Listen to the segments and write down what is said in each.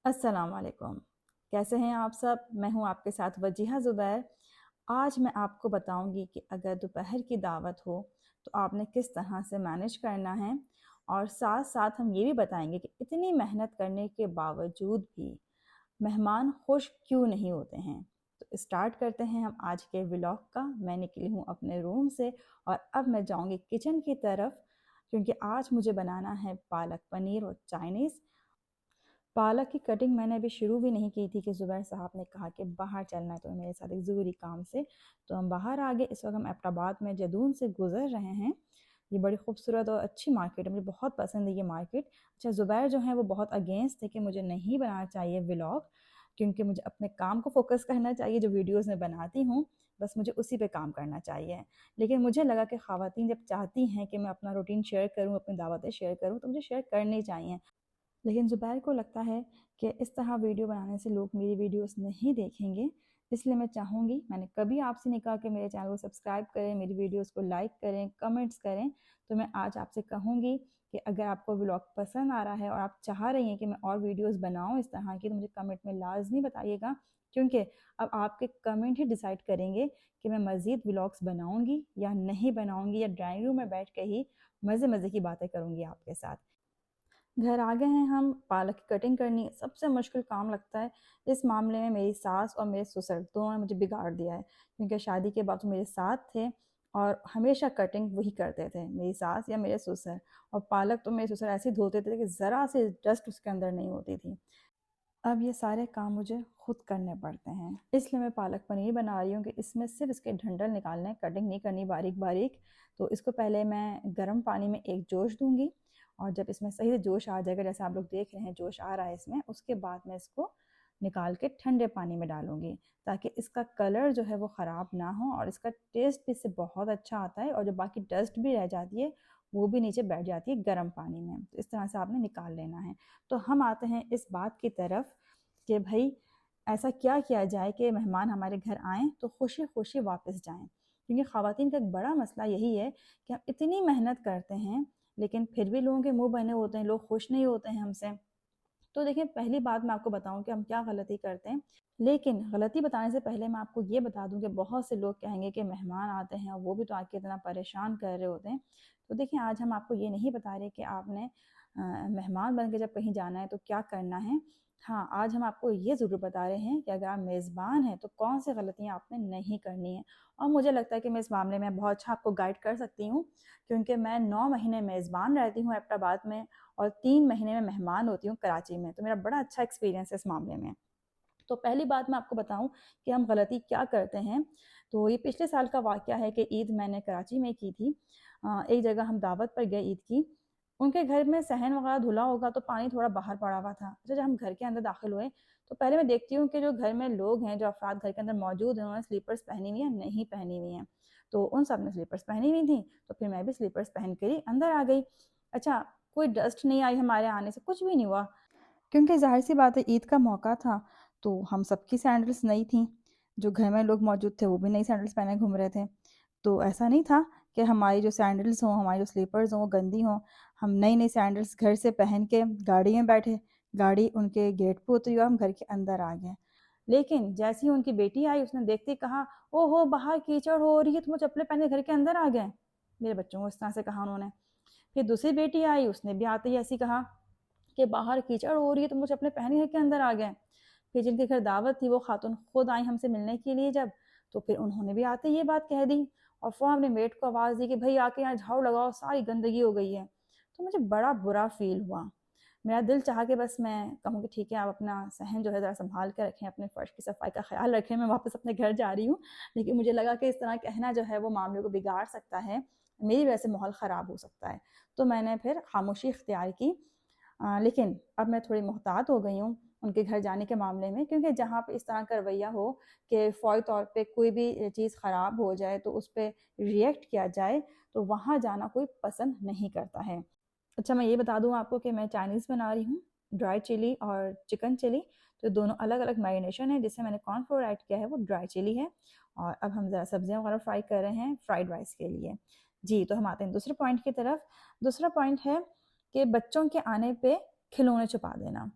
अस्सलाम वालेकुम। कैसे हैं आप सब? मैं हूं आपके साथ वजीहा ज़ुबैर। आज मैं आपको बताऊंगी कि अगर दोपहर की दावत हो तो आपने किस तरह से मैनेज करना है, और साथ साथ हम ये भी बताएंगे कि इतनी मेहनत करने के बावजूद भी मेहमान खुश क्यों नहीं होते हैं। तो स्टार्ट करते हैं हम आज के व्लॉग का। मैं निकली हूँ अपने रूम से और अब मैं जाऊँगी किचन की तरफ, क्योंकि आज मुझे बनाना है पालक पनीर और चाइनीज़। पालक की कटिंग मैंने अभी शुरू भी नहीं की थी कि ज़ुबैर साहब ने कहा कि बाहर चलना है तो मेरे साथ एक ज़रूरी काम से। तो हम बाहर आ गए। इस वक्त हम एबटाबाद में जदून से गुजर रहे हैं। ये बड़ी खूबसूरत और अच्छी मार्केट है, मुझे बहुत पसंद है ये मार्केट। अच्छा, ज़ुबैर जो है वो बहुत अगेंस्ट थे कि मुझे नहीं बनाना चाहिए व्लॉग, क्योंकि मुझे अपने काम को फोकस करना चाहिए। जो वीडियोज़ मैं बनाती हूँ बस मुझे उसी पे काम करना चाहिए। लेकिन मुझे लगा कि ख़वातीन जब चाहती हैं कि मैं अपना रूटीन शेयर करूँ, अपनी दावतें शेयर करूँ, तो मुझे शेयर करनी चाहिए। लेकिन ज़ुबैर को लगता है कि इस तरह वीडियो बनाने से लोग मेरी वीडियोस नहीं देखेंगे। इसलिए मैं चाहूँगी, मैंने कभी आपसे नहीं कहा कि मेरे चैनल को सब्सक्राइब करें, मेरी वीडियोस को लाइक करें, कमेंट्स करें। तो मैं आज आपसे कहूँगी कि अगर आपको व्लॉग पसंद आ रहा है और आप चाह रही हैं कि मैं और वीडियोस बनाऊँ इस तरह की, तो मुझे कमेंट में लाजमी बताइएगा, क्योंकि अब आपके कमेंट ही डिसाइड करेंगे कि मैं मज़ीद व्लॉग्स बनाऊँगी या नहीं बनाऊँगी, या ड्राइंग रूम में बैठ के ही मज़े मज़े की बातें करूँगी आपके साथ। घर आ गए हैं हम। पालक की कटिंग करनी सबसे मुश्किल काम लगता है। इस मामले में मेरी सास और मेरे ससुर दोनों ने मुझे बिगाड़ दिया है, क्योंकि शादी के बाद तो मेरे साथ थे और हमेशा कटिंग वही करते थे, मेरी सास या मेरे ससुर। और पालक तो मेरे ससुर ऐसे ही धोते थे कि ज़रा से डस्ट उसके अंदर नहीं होती थी। अब ये सारे काम मुझे खुद करने पड़ते हैं, इसलिए मैं पालक पनीर बना रही हूँ कि इसमें सिर्फ इसके डंठल निकालने हैं, कटिंग नहीं करनी बारीक बारीक। तो इसको पहले मैं गर्म पानी में एक जोश दूंगी, और जब इसमें सही से जोश आ जाएगा, जैसे आप लोग देख रहे हैं जोश आ रहा है इसमें, उसके बाद मैं इसको निकाल के ठंडे पानी में डालूंगी, ताकि इसका कलर जो है वो ख़राब ना हो और इसका टेस्ट भी इससे बहुत अच्छा आता है, और जो बाकी डस्ट भी रह जाती है वो भी नीचे बैठ जाती है गर्म पानी में। तो इस तरह से आपने निकाल लेना है। तो हम आते हैं इस बात की तरफ कि भाई ऐसा क्या किया जाए कि मेहमान हमारे घर आएँ तो खुशी खुशी वापस जाएँ। क्योंकि ख़वातीन का एक बड़ा मसला यही है कि हम इतनी मेहनत करते हैं, लेकिन फिर भी लोगों के मुंह बने होते हैं, लोग खुश नहीं होते हैं हमसे। तो देखिए, पहली बात मैं आपको बताऊं कि हम क्या गलती करते हैं। लेकिन गलती बताने से पहले मैं आपको ये बता दूं कि बहुत से लोग कहेंगे कि मेहमान आते हैं और वो भी तो आके इतना परेशान कर रहे होते हैं। तो देखिए, आज हम आपको ये नहीं बता रहे कि आपने मेहमान बन के जब कहीं जाना है तो क्या करना है। हाँ, आज हम आपको ये ज़रूर बता रहे हैं कि अगर आप मेज़बान हैं तो कौन सी गलतियाँ आपने नहीं करनी है। और मुझे लगता है कि मैं इस मामले में बहुत अच्छा आपको गाइड कर सकती हूँ, क्योंकि मैं 9 महीने मेज़बान रहती हूँ एबटाबाद में, और 3 महीने में मेहमान होती हूँ कराची में। तो मेरा बड़ा अच्छा एक्सपीरियंस है इस मामले में। तो पहली बात मैं आपको बताऊं कि हम गलती क्या करते हैं। तो ये पिछले साल का वाक़या है कि ईद मैंने कराची में की थी। एक जगह हम दावत पर गए ईद की। उनके घर में सहन वगैरह धुला होगा तो पानी थोड़ा बाहर पड़ा हुआ था। अच्छा, जब हम घर के अंदर दाखिल हुए तो पहले मैं देखती हूँ कि जो घर में लोग हैं, जो अफराद घर के अंदर मौजूद हैं, उन्होंने स्लीपर्स पहनी हुई है नहीं पहनी हुई हैं। तो उन सब ने स्लीपर्स पहनी हुई थी, तो फिर मैं भी स्लीपर्स पहन कर ही अंदर आ गई। अच्छा, कोई डस्ट नहीं आई हमारे आने से, कुछ भी नहीं हुआ, क्योंकि ज़ाहिर सी बात है ईद का मौका था। तो हम सबकी सैंडल्स नई थी, जो घर में लोग मौजूद थे वो भी नई सैंडल्स पहने घूम रहे थे। तो ऐसा नहीं था कि हमारी जो सैंडल्स हों, हमारी जो स्लीपर्स हों वो गंदी हों। हम नई नई सैंडल्स घर से पहन के गाड़ी में बैठे, गाड़ी उनके गेट पे उतरी और हम घर के अंदर आ गए। लेकिन जैसे ही उनकी बेटी आई, उसने देखते ही कहा, ओहो बाहर कीचड़ हो रही है, तुम चप्पलें पहने घर के अंदर आ गए। मेरे बच्चों को इस तरह से कहा उन्होंने। फिर दूसरी बेटी आई, उसने भी आते ही ऐसी कहा कि बाहर कीचड़ हो रही है, तुम मुझे अपने पहने घर के अंदर आ गए। फिर जिनके घर दावत थी वो खातून खुद आई हमसे मिलने के लिए जब, तो फिर उन्होंने भी आते ये बात कह दी, और फ़ौरन अपने मेट को आवाज़ दी कि भाई आके यहाँ झाड़ू लगाओ, सारी गंदगी हो गई है। तो मुझे बड़ा बुरा फील हुआ। मेरा दिल चाहा कि बस मैं कहूँ कि ठीक है, आप अपना सहन जो है ज़रा संभाल कर रखें, अपने फ़र्श की सफाई का ख्याल रखें, मैं वापस अपने घर जा रही हूँ। लेकिन मुझे लगा कि इस तरह कहना जो है वो मामले को बिगाड़ सकता है, मेरी वजह से माहौल ख़राब हो सकता है। तो मैंने फिर खामोशी इख्तियार की। लेकिन अब मैं थोड़ी मुहतात हो गई हूँ उनके घर जाने के मामले में, क्योंकि जहाँ पे इस तरह का रवैया हो कि फ़ौरी तौर पे कोई भी चीज़ ख़राब हो जाए तो उस पर रिएक्ट किया जाए, तो वहाँ जाना कोई पसंद नहीं करता है। अच्छा, मैं ये बता दूँ आपको कि मैं चाइनीज़ बना रही हूँ, ड्राई चिली और चिकन चिली। तो दोनों अलग अलग मैरिनेशन है। जिससे मैंने कॉर्नफ्लोर ऐड किया है वो ड्राई चिली है। और अब हम ज़रा सब्जियाँ वगैरह फ्राई कर रहे हैं फ्राइड राइस के लिए। जी, तो हम आते हैं दूसरे पॉइंट की तरफ। दूसरा पॉइंट है कि बच्चों के आने पे खिलौने छुपा देना।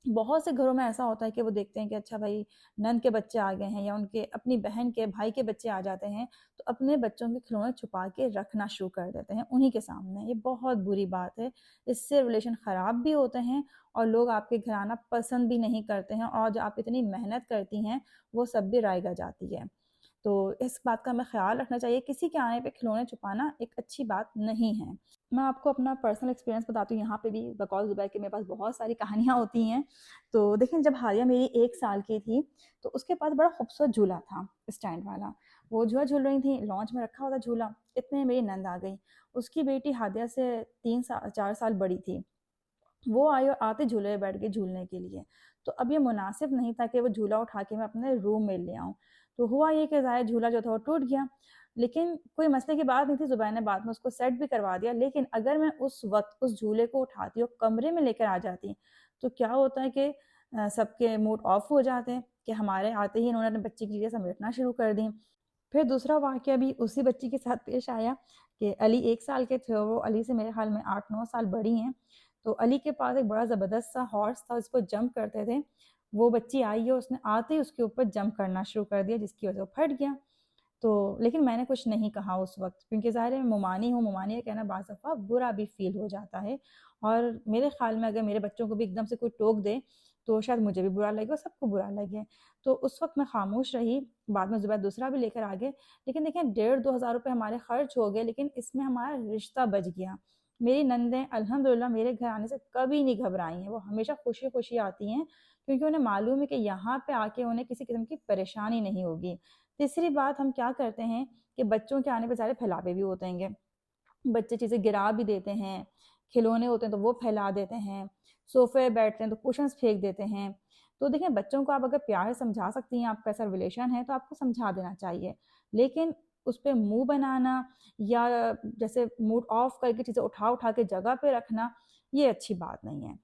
बहुत से घरों में ऐसा होता है कि वो देखते हैं कि अच्छा भाई नंद के बच्चे आ गए हैं या उनके अपनी बहन के भाई के बच्चे आ जाते हैं, तो अपने बच्चों के खिलौने छुपा के रखना शुरू कर देते हैं उन्हीं के सामने। ये बहुत बुरी बात है, इससे रिलेशन ख़राब भी होते हैं और लोग आपके घर आना पसंद भी नहीं करते हैं, और जो आप इतनी मेहनत करती हैं वो सब भी रायगा जाती है। तो इस बात का हमें ख़्याल रखना चाहिए, किसी के आने पे खिलौने छुपाना एक अच्छी बात नहीं है। मैं आपको अपना पर्सनल एक्सपीरियंस बताती हूँ यहाँ पे भी, बकौल ज़ुबैर के मेरे पास बहुत सारी कहानियाँ होती हैं। तो देखिए, जब हालिया मेरी 1 साल की थी, तो उसके पास बड़ा खूबसूरत झूला था, स्टैंड वाला। वो झूला झूल रही थी, लॉन्च में रखा हुआ था झूला, इतने में मेरी नंद आ गई। उसकी बेटी हादिया से 4 साल बड़ी थी। वो आई और आते झूले पे बैठ गई झूलने के लिए। तो अब ये मुनासिब नहीं था कि वो झूला उठा के मैं अपने रूम में ले आऊँ। तो हुआ ये कि ज़ाहिर झूला जो था वो टूट गया। लेकिन कोई मसले की बात नहीं थी, ज़ुबैर ने बाद में उसको सेट भी करवा दिया। लेकिन अगर मैं उस वक़्त उस झूले को उठाती और कमरे में लेकर आ जाती, तो क्या होता है कि सबके मूड ऑफ हो जाते हैं कि हमारे आते ही इन्होंने अपने बच्चे की चीज़ें समेटना शुरू कर दी। फिर दूसरा वाक़या भी उसी बच्ची के साथ पेश आया कि अली 1 साल के थे, वो अली से मेरे ख़्याल में 8-9 साल बड़ी हैं। तो अली के पास एक बड़ा ज़बरदस्त सा हॉर्स था, उसपे जंप करते थे। वो बच्ची आई और उसने आते ही उसके ऊपर जंप करना शुरू कर दिया, जिसकी वजह से वो फट गया। तो लेकिन मैंने कुछ नहीं कहा उस वक़्त, क्योंकि ज़ाहिर है मैं मुमानी हूँ, मुमानी का कहना बाज़ दफ़ा बुरा भी फ़ील हो जाता है, और मेरे ख़्याल में अगर मेरे बच्चों को भी एकदम से कोई टोक दे, तो शायद मुझे भी बुरा लगे और सबको बुरा लगे। तो उस वक़्त मैं ख़ामोश रही, बाद में ज़ुबैर दूसरा भी लेकर आ गए। लेकिन देखें, 1,500-2 हज़ार रुपए हमारे खर्च हो गए, लेकिन इसमें हमारा रिश्ता बच गया। मेरी नंदें अल्हम्दुलिल्लाह मेरे घर आने से कभी नहीं घबराई हैं, वो हमेशा खुशी-खुशी आती हैं, क्योंकि उन्हें मालूम है कि यहाँ पे आके उन्हें किसी किस्म की परेशानी नहीं होगी। तीसरी बात, हम क्या करते हैं कि बच्चों के आने पे सारे फैलावे भी होते हैं। बच्चे चीज़ें गिरा भी देते हैं, खिलौने होते हैं तो वो फैला देते हैं, सोफ़े पे बैठते हैं तो कुशन्स फेंक देते हैं। तो देखिए, बच्चों को आप अगर प्यार से समझा सकती हैं, आपका ऐसा रिलेशन है, तो आपको समझा देना चाहिए। लेकिन उस पे मुँह बनाना या जैसे मूड ऑफ करके चीज़ें उठा-उठा के जगह पे रखना, ये अच्छी बात नहीं है।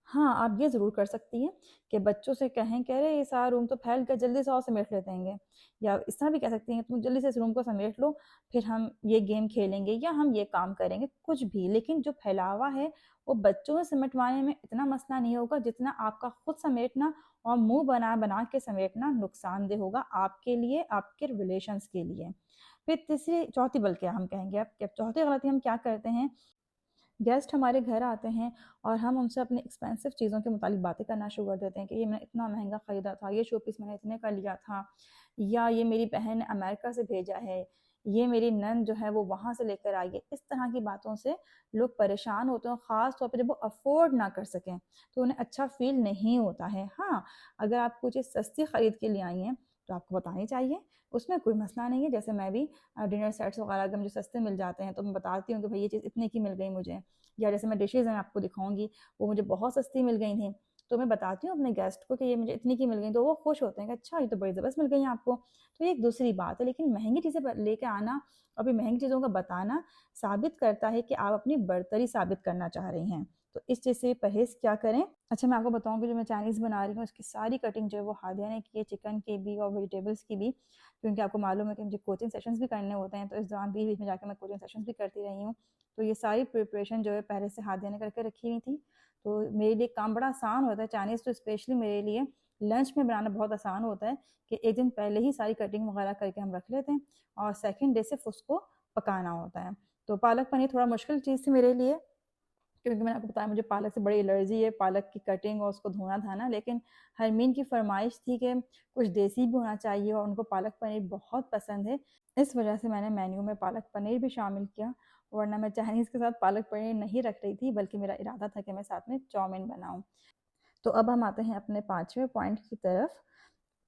हाँ, आप ये ज़रूर कर सकती हैं कि बच्चों से कहें कि अरे ये सारा रूम तो फैल गया, जल्दी से आओ समेट लेते हैं। या इस तरह भी कह सकती हैं, तुम जल्दी से इस रूम को समेट लो, फिर हम ये गेम खेलेंगे या हम ये काम करेंगे, कुछ भी। लेकिन जो फैलावा है, वो बच्चों से सिमटवाने में इतना मसला नहीं होगा जितना आपका खुद समेटना और मुँह बना-बना के समेटना नुकसानदेह होगा आपके लिए, आपके रिलेशंस के लिए। फिर तीसरी चौथी, बल्कि हम कहेंगे अब कि चौथी गलती हम क्या करते हैं, गेस्ट हमारे घर आते हैं और हम उनसे अपनी एक्सपेंसिव चीज़ों के मुतालिक बातें करना शुरू कर देते हैं कि ये मैंने इतना महंगा ख़रीदा था, ये शो पीस मैंने इतने का लिया था, या ये मेरी बहन ने अमेरिका से भेजा है, ये मेरी नंद जो है वो वहाँ से लेकर आई है। इस तरह की बातों से लोग परेशान होते हैं, ख़ास तौर पे जब वो अफ़ोर्ड ना कर सकें, तो उन्हें अच्छा फ़ील नहीं होता है। हाँ, अगर आप कुछ चीज़ सस्ती ख़रीद के लिए आई हैं, तो आपको बतानी चाहिए, उसमें कोई मसला नहीं है। जैसे मैं भी डिनर सेट्स वगैरह अगर मुझे सस्ते मिल जाते हैं, तो मैं बताती हूँ कि भई ये चीज़ इतने की मिल गई मुझे। या जैसे मैं डिशेज़ हैं आपको दिखाऊँगी, वो मुझे बहुत सस्ती मिल गई थी, तो मैं बताती हूँ अपने गेस्ट को कि ये मुझे इतनी की मिल गई, तो वो खुश होते हैं कि अच्छा, ये तो बड़ी ज़बरदस्त मिल गई हैं आपको। तो ये एक दूसरी बात है, लेकिन महँगी चीज़ें ब लेके आना, अभी महँगी चीज़ों का बताना साबित करता है कि आप अपनी बर्तरी साबित करना चाह रही हैं। तो इस चीज़ से परहेज़ क्या करें? अच्छा, मैं आपको बताऊँ कि जो मैं चाइनीज़ बना रही हूँ, उसकी सारी कटिंग जो है वो हादिया ने की है, चिकन की भी और वेजिटेबल्स की भी, क्योंकि आपको मालूम है कि मुझे कोचिंग सेशंस भी करने होते हैं, तो इस दौरान बीच-बीच में जाके मैं कोचिंग सेशंस भी करती रही हूँ। तो ये सारी प्रिपरेशन जो है पहले से हादिया ने करके रखी हुई थी। तो मेरे लिए काम बड़ा आसान होता है, चाइनीज़ तो स्पेशली मेरे लिए लंच में बनाना बहुत आसान होता है कि एक दिन पहले ही सारी कटिंग वगैरह करके हम रख लेते हैं और सेकंड डे सिर्फ उसको पकाना होता है। तो पालक पनीर थोड़ा मुश्किल चीज़ थी मेरे लिए, क्योंकि मैंने आपको बताया मुझे पालक से बड़ी एलर्जी है, पालक की कटिंग और उसको धोना-धाना। लेकिन हरमीन की फ़रमाइश थी कि कुछ देसी भी होना चाहिए और उनको पालक पनीर बहुत पसंद है। इस वजह से मैंने मेन्यू में पालक पनीर भी शामिल किया, वरना मैं चाइनीज़ के साथ पालक पनीर नहीं रख रही थी, बल्कि मेरा इरादा था कि मैं साथ में चाउमीन बनाऊँ। तो अब हम आते हैं अपने 5वें पॉइंट की तरफ।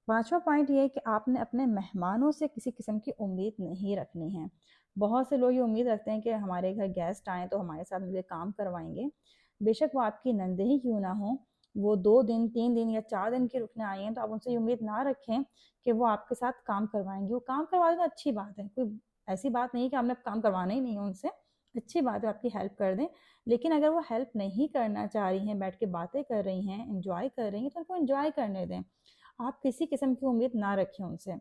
5वां पॉइंट ये है कि आपने अपने मेहमानों से किसी किस्म की उम्मीद नहीं रखनी है। बहुत से लोग ये उम्मीद रखते हैं कि हमारे घर गेस्ट आएँ तो हमारे साथ मिलके काम करवाएँगे। बेशक वो आपकी नंदे ही क्यों ना हों, वो 2 दिन, 3 दिन या 4 दिन की रुकने आई हैं, तो आप उनसे ये उम्मीद ना रखें कि वो आपके साथ काम करवाएँगी। वो काम करवा दें तो अच्छी बात है, कोई ऐसी बात नहीं है कि आपने काम करवाना ही नहीं है उनसे। अच्छी बात है, आपकी हेल्प कर दें। लेकिन अगर वो हेल्प नहीं करना चाह रही हैं, बैठ के बातें कर रही हैं, एन्जॉय कर रही हैं, तो उनको एन्जॉय करने दें। आप किसी किस्म की उम्मीद ना रखें उनसे।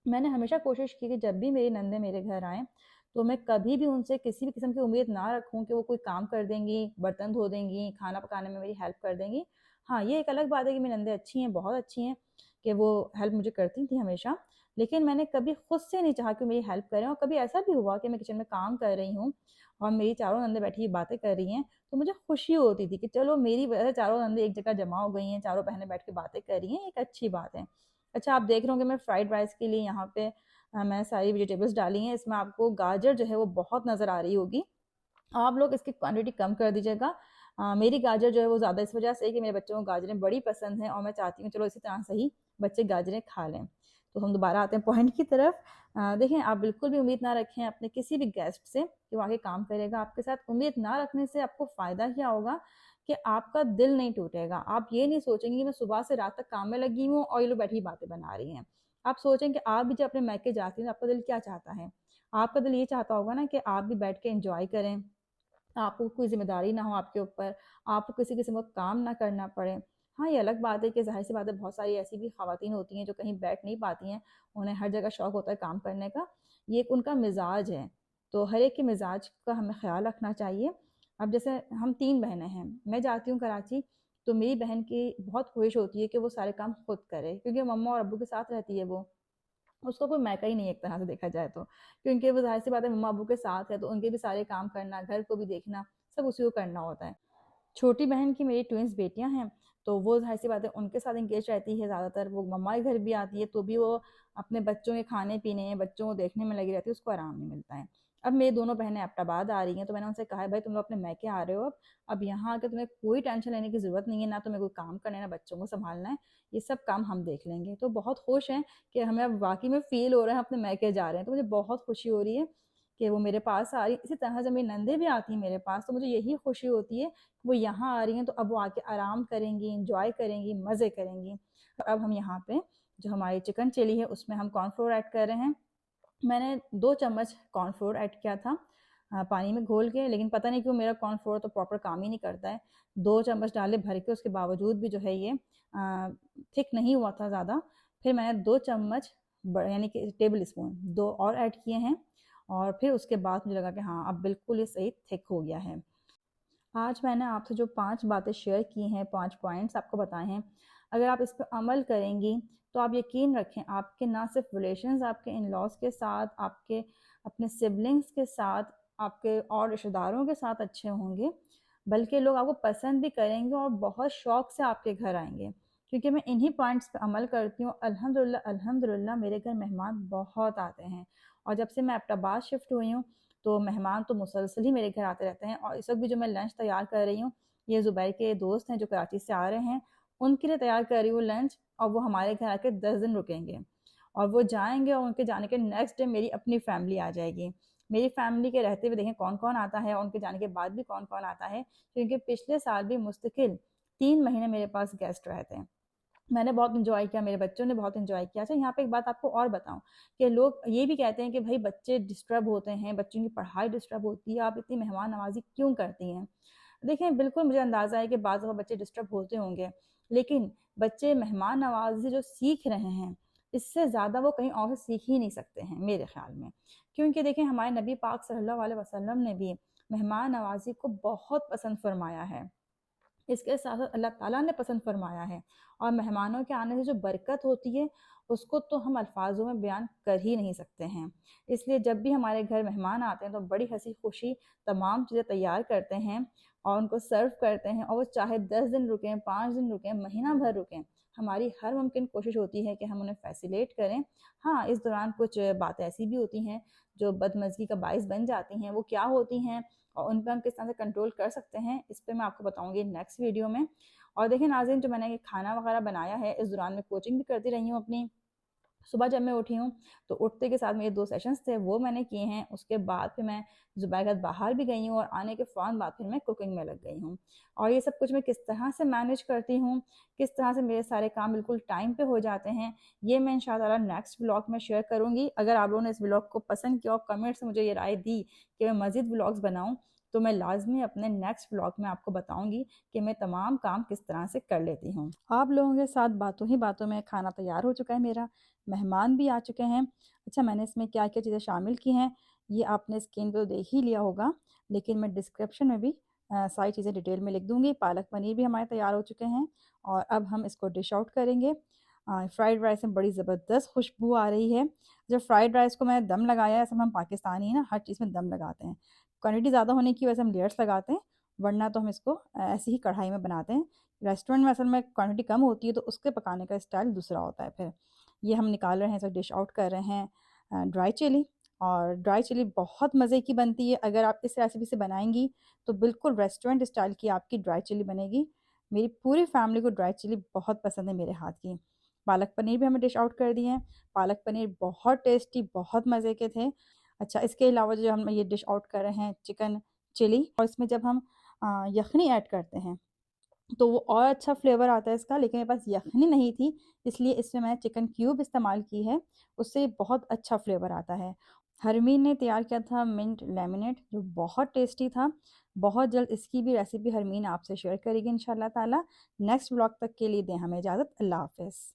मैंने हमेशा कोशिश की कि जब भी मेरी नंदें मेरे घर आएँ, तो मैं कभी भी उनसे किसी भी किस्म की उम्मीद ना रखूँ कि वो कोई काम कर देंगी, बर्तन धो देंगी, खाना पकाने में मेरी हेल्प कर देंगी। हाँ, ये एक अलग बात है कि मेरी नंदें अच्छी हैं, बहुत अच्छी हैं, कि वो हेल्प मुझे करती थी हमेशा। लेकिन मैंने कभी खुद से नहीं चाहा कि मेरी हेल्प करें, और कभी ऐसा भी हुआ कि मैं किचन में काम कर रही हूँ और मेरी चारों नंदें बैठी बातें कर रही हैं, तो मुझे खुशी होती थी कि चलो मेरी वजह से चारों नंदें एक जगह जमा हो गई हैं, चारों बहनें बैठ के बातें कर रही हैं, एक अच्छी बात है। अच्छा, आप देख रहे होंगे मैं फ्राइड राइस के लिए यहाँ पे मैंने सारी वेजिटेबल्स डाली हैं। इसमें आपको गाजर जो है वो बहुत नज़र आ रही होगी, आप लोग इसकी क्वांटिटी कम कर दीजिएगा। मेरी गाजर जो है वो ज़्यादा इस वजह से है कि मेरे बच्चों को गाजरें बड़ी पसंद हैं और मैं चाहती हूँ चलो इसी तरह से ही बच्चे गाजरें खा लें। तो हम दोबारा आते हैं पॉइंट की तरफ। देखें, आप बिल्कुल भी उम्मीद ना रखें अपने किसी भी गेस्ट से कि वो आके काम करेगा आपके साथ। उम्मीद ना रखने से आपको फ़ायदा क्या होगा कि आपका दिल नहीं टूटेगा। आप ये नहीं सोचेंगे कि मैं सुबह से रात तक काम में लगी हूँ और ये लोग बैठी बातें बना रही हैं। आप सोचें कि आप भी जब अपने मैके जाती हैं तो आपका दिल क्या चाहता है। आपका दिल ये चाहता होगा ना कि आप भी बैठ के इंजॉय करें, आपको कोई ज़िम्मेदारी ना हो आपके ऊपर, आपको किसी किस्म का काम ना करना पड़े। हाँ, ये अलग बात है कि ज़ाहिर-सी बात है बहुत सारी ऐसी भी ख़वातीन होती हैं जो कहीं बैठ नहीं पाती हैं, उन्हें हर जगह शौक होता है काम करने का, ये एक उनका मिज़ाज है। तो हर एक के मिज़ाज का हमें ख़्याल रखना चाहिए। अब जैसे हम 3 बहनें हैं, मैं जाती हूँ कराची, तो मेरी बहन की बहुत ख्वाहिश होती है कि वो सारे काम खुद करे, क्योंकि मम्मा और अब्बू के साथ रहती है वो। उसका कोई मैका ही नहीं है एक तरह से देखा जाए तो, क्योंकि वो ज़ाहिर सी बात है मम्मा अबू के साथ है तो उनके भी सारे काम करना, घर को भी देखना, सब उसी को करना होता है। छोटी बहन की मेरी ट्विंस बेटियां हैं, तो वो ज़ाहिर सी बात है उनके साथ इंगेज रहती है ज़्यादातर। वो मम्मा के घर भी आती है तो भी वो अपने बच्चों के खाने पीने, बच्चों को देखने में लगी रहती है, उसको आराम नहीं मिलता है। अब मेरी दोनों बहनें एबटाबाद आ रही हैं, तो मैंने उनसे कहा है भाई तुम लोग अपने मैके आ रहे हो, अब यहाँ आके तुम्हें कोई टेंशन लेने की ज़रूरत नहीं है, ना तुम्हें कोई काम करना है ना बच्चों को संभालना है, ये सब काम हम देख लेंगे। तो बहुत खुश हैं कि हमें अब वाकई में फ़ील हो रहा है अपने मैके जा रहे हैं, तो मुझे बहुत खुशी हो रही है कि वो मेरे पास आ रही। इसी तरह जब मेरी नंदे भी आती हैं मेरे पास, तो मुझे यही खुशी होती है वो यहाँ आ रही हैं, तो अब वो आके आराम करेंगी, इंजॉय करेंगी, मज़े करेंगी। तो अब हम यहाँ पे जो हमारी चिकन चिली है उसमें हम कॉर्नफ्लोर ऐड कर रहे हैं। मैंने 2 चम्मच कॉर्नफ्लोर ऐड किया था पानी में घोल के, लेकिन पता नहीं क्यों मेरा कॉर्नफ्लोर तो प्रॉपर काम ही नहीं करता है। 2 चम्मच डाले भर के, उसके बावजूद भी जो है ये थिक नहीं हुआ था ज़्यादा। फिर मैंने 2 चम्मच यानी कि टेबल स्पून 2 और ऐड किए हैं, और फिर उसके बाद मुझे लगा कि हाँ अब बिल्कुल ये सही थिक हो गया है। आज मैंने आपसे जो 5 बातें शेयर की हैं, 5 पॉइंट्स आपको बताए हैं, अगर आप इस पे अमल करेंगी तो आप यकीन रखें आपके ना सिर्फ रिलेशंस आपके इन-लॉज़ के साथ, आपके अपने सिबलिंग्स के साथ, आपके और रिश्तेदारों के साथ अच्छे होंगे, बल्कि लोग आपको पसंद भी करेंगे और बहुत शौक से आपके घर आएँगे। क्योंकि मैं इन्हीं पॉइंट्स पे अमल करती हूँ। अल्हम्दुलिल्लाह अल्हम्दुलिल्लाह मेरे घर मेहमान बहुत आते हैं, और जब से मैं एबटाबाद शिफ्ट हुई हूँ तो मेहमान तो मुसलसल ही मेरे घर आते रहते हैं। और इस वक्त भी जो मैं लंच तैयार कर रही हूँ, ये ज़ुबैर के दोस्त हैं जो कराची से आ रहे हैं, उनके लिए तैयार कर रही हूँ लंच, और वो हमारे घर आके 10 दिन रुकेंगे और वो जाएंगे, और उनके जाने के नेक्स्ट डे मेरी अपनी फैमिली आ जाएगी। मेरी फैमिली के रहते हुए देखें कौन कौन आता है और उनके जाने के बाद भी कौन कौन आता है, क्योंकि पिछले साल भी मुस्तकिल 3 महीने मेरे पास गेस्ट रहे थे। मैंने बहुत एंजॉय किया, मेरे बच्चों ने बहुत एंजॉय किया। अच्छा, यहाँ पे एक बात आपको और बताऊँ कि लोग ये भी कहते हैं कि भाई बच्चे डिस्टर्ब होते हैं, बच्चों की पढ़ाई डिस्टर्ब होती है, आप इतनी मेहमान नवाजी क्यों करती हैं? देखें, बिल्कुल मुझे अंदाज़ा है कि बाज़ दफ़ा बच्चे डिस्टर्ब होते होंगे, लेकिन बच्चे मेहमान नवाज़ी जो सीख रहे हैं, इससे ज़्यादा वो कहीं और से सीख ही नहीं सकते हैं मेरे ख़्याल में। क्योंकि देखें, हमारे नबी पाक सल्लल्लाहु अलैहि वसल्लम ने भी मेहमान नवाज़ी को बहुत पसंद फ़रमाया है। इसके साथ-साथ अल्लाह ताला ने पसंद फ़रमाया है, और मेहमानों के आने से जो बरकत होती है, उसको तो हम अल्फ़ाज़ों में बयान कर ही नहीं सकते हैं। इसलिए जब भी हमारे घर मेहमान आते हैं, तो बड़ी हँसी-खुशी तमाम चीज़ें तैयार करते हैं और उनको सर्व करते हैं, और वो चाहे 10 दिन रुकें, 5 दिन रुकें, महीना भर रुकें, हमारी हर मुमकिन कोशिश होती है कि हम उन्हें फ़ैसिलिटेट करें। हाँ, इस दौरान कुछ बातें ऐसी भी होती हैं, जो बदमज़गी का बाइस बन जाती हैं, वो क्या होती हैं और उन पे हम किस तरह से कंट्रोल कर सकते हैं, इस पे मैं आपको बताऊँगी नेक्स्ट वीडियो में। और देखिए नाज़रीन, जो मैंने ये खाना वगैरह बनाया है, इस दौरान मैं कोचिंग भी करती रही हूँ अपनी। सुबह जब मैं उठी हूँ, तो उठते के साथ मेरे 2 सेशंस थे, वो मैंने किए हैं। उसके बाद फिर मैं ज़ुबैर के साथ बाहर भी गई हूँ, और आने के फ़ौरन बाद फिर मैं कुकिंग में लग गई हूँ। और ये सब कुछ मैं किस तरह से मैनेज करती हूँ, किस तरह से मेरे सारे काम बिल्कुल टाइम पे हो जाते हैं, ये मैं इंशाअल्लाह नेक्स्ट व्लॉग में शेयर करूँगी। अगर आप लोगों ने इस व्लॉग को पसंद किया और कमेंट से मुझे ये राय दी कि मैं मज़ीद व्लॉग्स बनाऊँ, तो मैं लाज़मी अपने नेक्स्ट व्लॉग में आपको बताऊँगी कि मैं तमाम काम किस तरह से कर लेती हूँ। आप लोगों के साथ बातों ही बातों में खाना तैयार हो चुका है मेरा, मेहमान भी आ चुके हैं। अच्छा, मैंने इसमें क्या-क्या चीज़ें शामिल की हैं, ये आपने स्क्रीन पे तो देख ही लिया होगा, लेकिन मैं डिस्क्रिप्शन में भी सारी चीज़ें डिटेल में लिख दूँगी। पालक पनीर भी हमारे तैयार हो चुके हैं और अब हम इसको डिश आउट करेंगे। फ्राइड राइस में बड़ी ज़बरदस्त खुशबू आ रही है। जब फ्राइड राइस को मैंने दम लगाया है, सब हम पाकिस्तानी हैं ना, हर चीज़ में दम लगाते हैं। क्वांटिटी ज़्यादा होने की वजह से हम लेयर्स लगाते हैं, वरना तो हम इसको ऐसे ही कढ़ाई में बनाते हैं। रेस्टोरेंट में असल में क्वांटिटी कम होती है तो उसके पकाने का स्टाइल दूसरा होता है फिर। ये हम निकाल रहे हैं, इसे डिश आउट कर रहे हैं ड्राई चिली। और ड्राई चिली बहुत मज़े की बनती है। अगर आप इस रेसिपी से बनाएंगी तो बिल्कुल रेस्टोरेंट स्टाइल की आपकी ड्राई चिली बनेगी। मेरी पूरी फैमिली को ड्राई चिली बहुत पसंद है मेरे हाथ की। पालक पनीर भी हमें डिश आउट कर दिए हैं। पालक पनीर बहुत टेस्टी, बहुत मज़े के थे। अच्छा, इसके अलावा जो हम ये डिश आउट कर रहे हैं चिकन चिली, और इसमें जब हम यखनी ऐड करते हैं तो वो और अच्छा फ्लेवर आता है इसका, लेकिन मेरे पास यखनी नहीं थी, इसलिए इसमें मैंने चिकन क्यूब इस्तेमाल की है। उससे बहुत अच्छा फ्लेवर आता है। हरमीन ने तैयार किया था मिंट लेमनेड, जो बहुत टेस्टी था। बहुत जल्द इसकी भी रेसिपी हरमीन आपसे शेयर करेगी इंशाल्लाह ताला। नेक्स्ट व्लॉग तक के लिए दें हमें इजाज़त। अल्लाह हाफ़िज़।